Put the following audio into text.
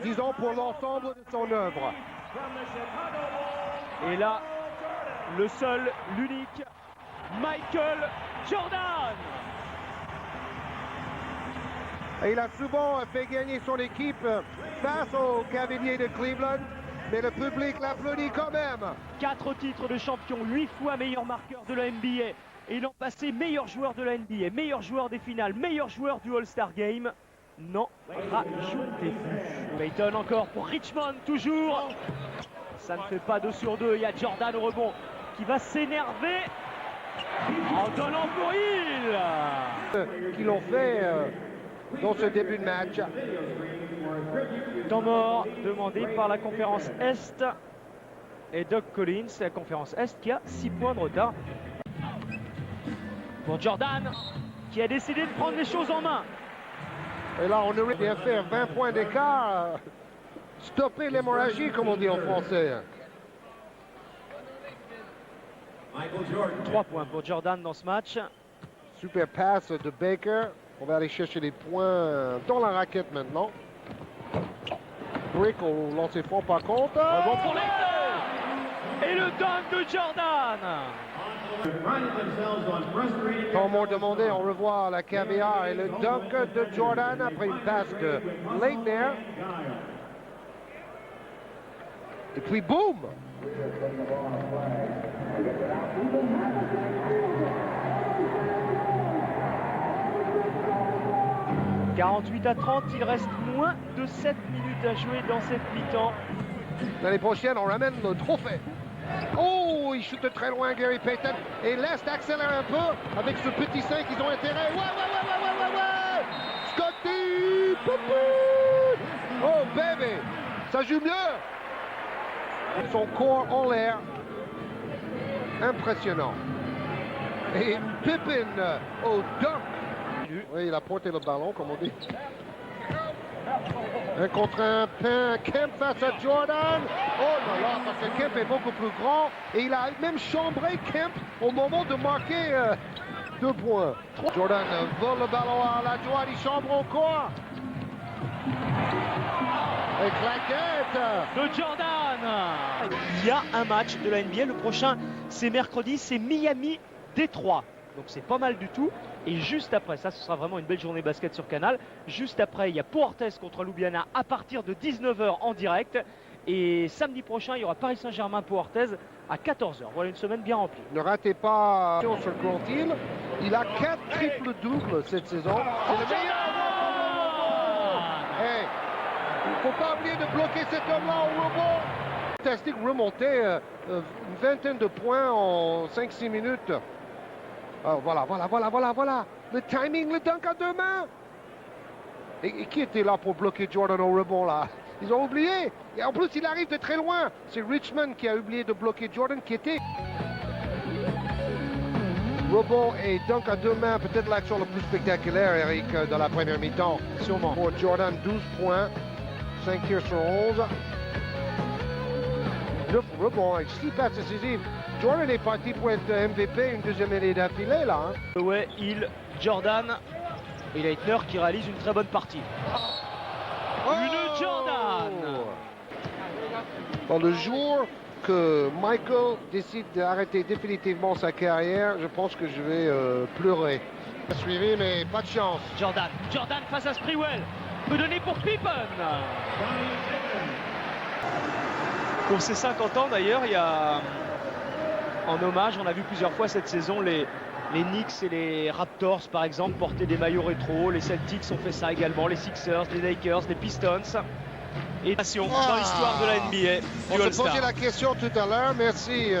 disons, pour l'ensemble de son œuvre. Et là, le seul, l'unique, Michael Jordan. Et il a souvent fait gagner son équipe face aux Cavaliers de Cleveland, mais le public l'applaudit quand même. 4 titres de champion, 8 fois meilleur marqueur de la NBA. Et l'an passé, meilleur joueur de la NBA, meilleur joueur des finales, meilleur joueur du All-Star Game. Non, rajoutez plus. Payton encore pour Richmond, toujours. Ça ne fait pas 2 sur 2. Il y a Jordan au rebond qui va s'énerver en donnant pour Hill. Qui l'ont fait dans ce début de match. Temps mort demandé par la conférence Est et Doug Collins, la conférence Est qui a 6 points de retard. Pour Jordan qui a décidé de prendre les choses en main. Et là, on aurait bien fait 20 points d'écart. Stopper l'hémorragie, comme on dit en français. 3 points pour Jordan dans ce match. Super passe de Baker. On va aller chercher les points dans la raquette maintenant. Brick au lancer franc par contre. Bon pour les... Et le dunk de Jordan. Comme on demandait, on revoit la caviar et le dunk de Jordan après une passe de Leitner. Et puis boum! « 48-30, il reste moins de 7 minutes à jouer dans cette mi-temps. » L'année prochaine, on ramène le trophée. Oh, il chute très loin, Gary Payton. Et l'Est accélère un peu avec ce petit 5, ils ont intérêt. Ouais! Scotty! Poupou! Oh, bébé! Ça joue mieux! Son corps en l'air. Impressionnant. Et Pippen au dunk. Oui, il a porté le ballon, comme on dit. Un contre un, Kemp face à Jordan. Oh là là, parce que Kemp est beaucoup plus grand. Et il a même chambré Kemp au moment de marquer 2 points. Jordan vole le ballon à la droite, il chambre encore. Et claquette de Jordan. Il y a un match de la NBA, le prochain c'est mercredi, c'est Miami-Détroit. Donc c'est pas mal du tout. Et juste après, ça ce sera vraiment une belle journée basket sur Canal. Juste après, il y a Pau Orthez contre Ljubljana à partir de 19 h en direct. Et samedi prochain, il y aura Paris Saint-Germain Pau Orthez à 14 h. Voilà une semaine bien remplie. Ne ratez pas sur Grant Hill. Il a 4 triples-doubles cette saison. C'est le meilleur. Hey, il ne faut pas oublier de bloquer cet homme-là au rebond. Fantastique, remonter une vingtaine de points en 5-6 minutes. Oh, voilà. Le timing, le dunk à 2 mains. Et qui était là pour bloquer Jordan au rebond, là? Ils ont oublié. Et en plus, il arrive de très loin. C'est Richmond qui a oublié de bloquer Jordan, qui était... Rebond et dunk à 2 mains, peut-être l'action la plus spectaculaire, Eric, dans la première mi-temps. Sûrement. Pour Jordan, 12 points, 5 tirs sur 11. 9 rebonds avec 6 passes décisives. Jordan est parti pour être MVP une deuxième année d'affilée, là. Hein. Ouais, Jordan et Leitner qui réalise une très bonne partie. Oh! Une Jordan. Bon, le jour que Michael décide d'arrêter définitivement sa carrière, je pense que je vais pleurer. Suivi, mais pas de chance. Jordan face à Sprewell. Peut donner pour Pippen. Pour ses 50 ans d'ailleurs, il y a en hommage, on a vu plusieurs fois cette saison les Knicks et les Raptors par exemple porter des maillots rétro. Les Celtics ont fait ça également, les Sixers, les Lakers, les Pistons. Et dans l'histoire de la NBA. On se posait la question tout à l'heure, merci